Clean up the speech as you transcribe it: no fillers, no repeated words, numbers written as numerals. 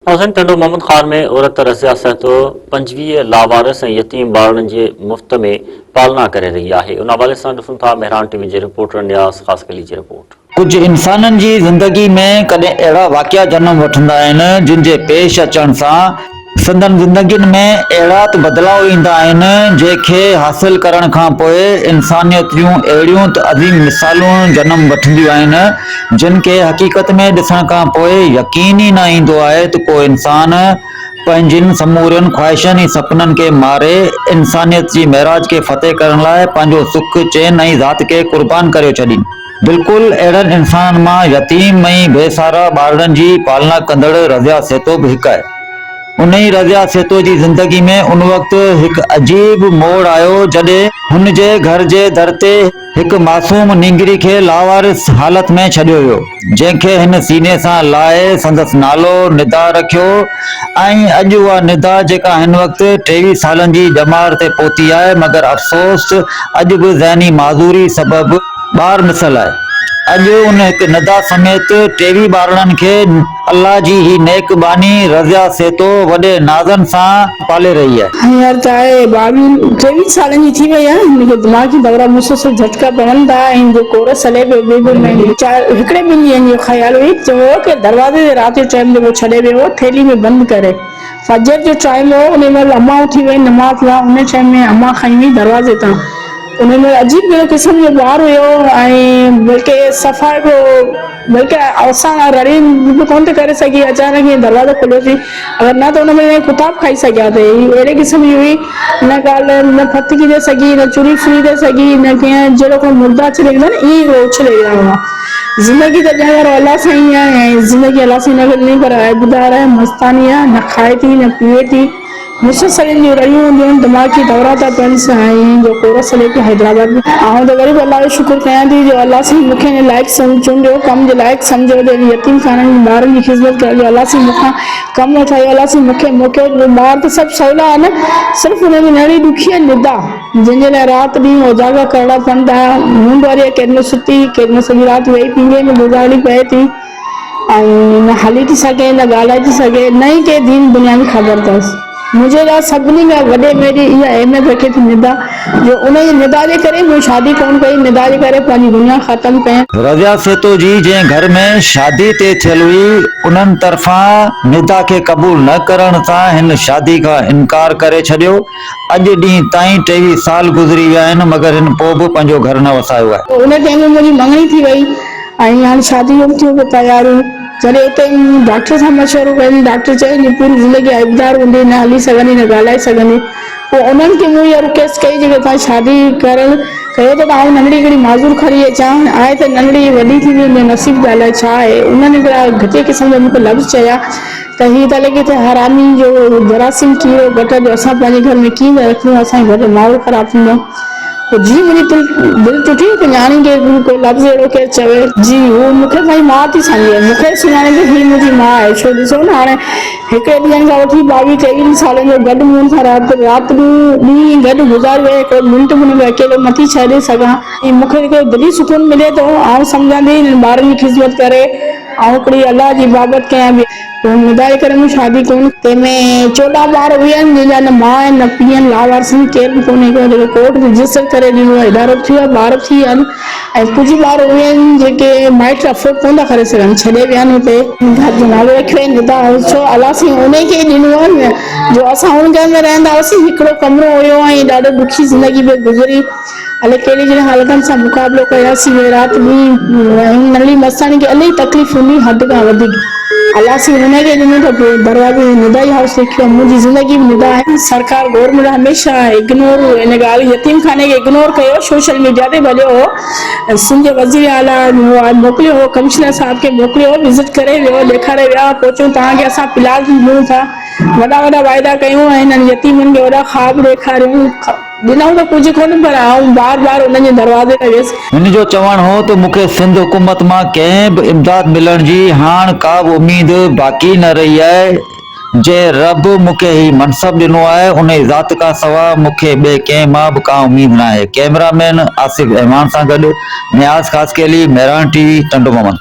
हुसैन टंडो मोहम्मद खान में औरत रज़िया सहित 25 लावारिस ऐं यतीम ॿारनि जे मुफ़्त में पालना करे रही आहे। उन हवाले सां ॾिसूं था मेहरान टीवी जे रिपोर्टर नियाज़ ख़ासकली जी रिपोर्ट। कुछ इंसाननि जी ज़िंदगी में कॾहिं अहिड़ा वाक़िया जनम वठंदा आहिनि जिन जे पेश अचण सां संदन ज़िंदगियुनि में अहिड़ा बदलाव ईंदा आहिनि जंहिंखे हासिल करण खां पोइ इंसानियत जूं अहिड़ियूं अज़ीम मिसालूं जनम वठंदियूं आहिनि जिन खे हक़ीक़त में ॾिसण खां पोइ यकीन ई न ईंदो आहे त को इंसान पंहिंजनि समूरनि ख़्वाहिशनि ऐं सपननि के मारे इंसानियत जी महराज के फतेह करण लाइ पंहिंजो सुख चैन ऐं ज़ात के कुर्बान करे छॾीनि। बिल्कुल अहिड़नि इंसान मां यतीम ऐं बेसहारा ॿारनि जी पालना कंदड़ रज़िया सेतो बि हिकु आहे। उन ई रज़िया सेतो जी ज़िंदगी में उन वक़्तु हिकु अजीब मोड़ आयो जॾहिं हुन जे घर जे दर ते हिकु मासूम नींगरी खे लावारिस हालत में छॾियो वियो, जंहिंखे हिन सीने सां लाहे संदसि नालो निदा रखियो ऐं अॼु उहा निदा जेका हिन वक़्तु 23 सालनि जी ॼमार ते पहुती आहे, मगर अफ़सोस अॼु बि ज़हनी माज़ूरी सबबि ॿार मिसल आहे। अॼु उन हिकु निदा समेत 23 ॿारनि खे अल्लाह जी ही नेक बानी रज़िया सेतो वॾे नाज़नि सां पाले रही आहे। यार चाहे 23 सालनि जी थी वई आहे, हिनखे दिमाग़ी दौरा मुसलसल झटका पवंदा ऐं जो कोरस हले पियो बेबी में हिकिड़े ॿिनि ॾींहंनि जो ख़्यालु हुई चयो कि दरवाज़े ते राति जो टाइम ते छॾे वियो थैली में बंदि करे। फजर जो टाइम हो, उन महिल अम्मा उथी वई नमाज़ ला, उन टाइम में अम्मा खई हुई दरवाज़े तां। उन में अजीब कहिड़ो क़िस्म जो ॿारु हुयो ऐं बल्कि सफ़ा बल्कि असां रड़ी बि कोन थी करे सघी, अचानक ईअं दरवाज़ो खुलियोसीं, अगरि न त हुन में किताब खाई सघिया थे। अहिड़े क़िस्म जी हुई, न ॻाल्हि न फतकी दे सघी, न चुरी फुरी दे सघी, न कीअं जहिड़ो को मुर्दा उछले वेंदा आहिनि ईअं उछले विया हुआ। ज़िंदगी त ॼण वारो अलाह सां ई आहे ऐं ज़िंदगी अलाह सां हिनखे ॾिनी, पर ऐबदार आहे, मस्तानी आहे, न खाए थी न पीए थी, मुसलसल जी रहियूं हूंदियूं आहिनि, दिमाग़ी दौरा था पवनि साईं जो कोरस हले पियो हैदराबाद में। ऐं त वरी बि अलाह जो शुक्र कयां थी जो अलाह सां मूंखे हिन लाइक़ु चूंडियो, कम जे लाइक़ु सम्झो, यतीम खाननि जी ॿारनि जी ख़िदमत करण जो अलाह सां मूंखां कमु वठायो, अलाह सां मूंखे मौक़ो। ॿार त सभु सवला आहिनि, सिर्फ़ु हुनजी नंढी ॾुखी आहे निदा, जंहिंजे लाइ राति ॾींहुं उजागर करणा पवंदा। नींद वारी केॾीमहिल सुती, केॾीमहिल सॼी राति वेही पींघे में गुज़ारणी पए थी ऐं न हली थी सघे, न ॻाल्हाए थी सघे, न ई के दीन दुनिया में ख़बर अथसि। मुझे लाइ सभिनी खां वॾे मेरी इहा अहमियत रखे थी निदा, जो उन जी निदा जे करे मूं शादी कोन कई, निदा जे करे पंहिंजी दुनिया ख़तमु कयां। रज़िया सेतो जी जंहिं घर में शादी तय थियल हुई, उन्हनि तरफ़ां निदा खे क़बूल न करण सां हिन शादी खां इनकार करे छॾियो। अॼु ॾींहं ताईं 23 साल गुज़री विया आहिनि, मगर हिन पोइ बि पंहिंजो घर न वसायो आहे। उन टाइम में मुंहिंजी मङणी थी वई ऐं हाणे शादी जो थियो पियो तयारियूं। जॾहिं उते डॉक्टर सां मशवरो कयो, डॉक्टर चई पूरी ज़िंदगी ऐबदार हूंदी, न हली सघंदी, न ॻाल्हाए सघंदी। पोइ उन्हनि खे मूं इहा रिक्वेस्ट कई जेके तव्हां शादी करणु कयो त आउं नंढड़ी हिकिड़ी माज़ूर खणी अचां, आहे त नंढड़ी वॾी थी वेंदी, नसीब ॻाल्हाए छा आहे। उन्हनि हिकिड़ा घटे क़िस्म जा मूंखे लफ़्ज़ चया त हीअ त लॻे त हरामी जो जरासीम कीड़ो घट जो असां पंहिंजे घर में कीअं था रखूं, असांजो घर माहौल ख़राबु थींदो। जी मुंहिंजी दिलि टुटी कि न्याणी खे कोई लफ़्ज़ अहिड़ो केरु चवे। जी हू मूंखे भाई माउ थी सम्झे, मूंखे सुञाणे त हीअ मुंहिंजी माउ आहे। छो ॾिसो न हाणे हिकिड़े ॾींहं खां वठी 22-23 सालनि जो गॾु मूं सां राति ॾींहुं गॾु गुज़ारे वियो, हिकिड़ो मिंट बि हुनखे अकेलो नथी छॾे सघां। ऐं मूंखे हिकिड़ो दिली सुकून मिले थो, आउं सम्झां थी हिननि ॿारनि जी ख़िदमत करे ऐं हिकिड़ी अलाह जी इबादत कयां बि। निदा जे करे मूं शादी कोन, तंहिंमें 14 ॿार हुआ आहिनि जंहिंजा न माउ आहिनि न पीउ आहिनि, लावारसनि केरु बि कोन्हे, जेको कोर्ट रजिस्टर करे ॾिनो आहे, इदारो थी वियो, ॿार थी विया आहिनि। ऐं कुझु ॿार उहे आहिनि जेके माइट अफोर्ड कोन था करे सघनि, छॾे विया आहिनि हुते। घर जो नालो रखियो आहे निदा, छो अलाह सां उन खे ॾिनो आहे जो असां हुन घर में रहंदा हुआसीं, हिकिड़ो कमिरो हुयो ऐं ॾाढो ॾुखी ज़िंदगी में गुज़री। अलाए कहिड़ी कहिड़ी हालतुनि सां मुक़ाबिलो कयासीं राति ॾींहुं, नंढड़ी मस्तानी खे इलाही तकलीफ़ हूंदी हद खां वधीक। अलाह सां हुनखे ॾिनो त पोइ दरवाज़े निदा ई हाउस लिखियो। मुंहिंजी ज़िंदगी में निदा आहे। सरकार गवर्नमेंट हमेशह इग्नोर हिन ॻाल्हि यतीम खाने खे इग्नोर कयो, सोशल मीडिया ते भॼियो हो। सिंध वज़ीर आला मोकिलियो हो, कमिश्नर साहब खे मोकिलियो हो, विज़िट करे वियो, ॾेखारे विया, पहुचूं तव्हांखे असां प्लाट ॾियूं था, वॾा वॾा वाइदा कयूं ऐं हिननि यतीमनि खे वॾा ख़्वाब ॾेखारियूं, ॾिनऊं त कुझु कोन, पर आउं बार बार उन्हनि जे दरवाज़े ते वियसि। हिन जो चवणु हो त मूंखे सिंध हुकूमत मां कंहिं बि इमदाद मिलण जी हाणे का बि उमेद बाक़ी न रही आहे। जे रब मूंखे ही मनसब ॾिनो आहे, उन जी ज़ात खां सवाइ मूंखे ॿिए कंहिं मां बि का उमेद न आहे। कैमरामैन आसिफ रहमान सां गॾु नियाज़ ख़ासकेली, मेहरान टीवी, टंडो मोहम्मद।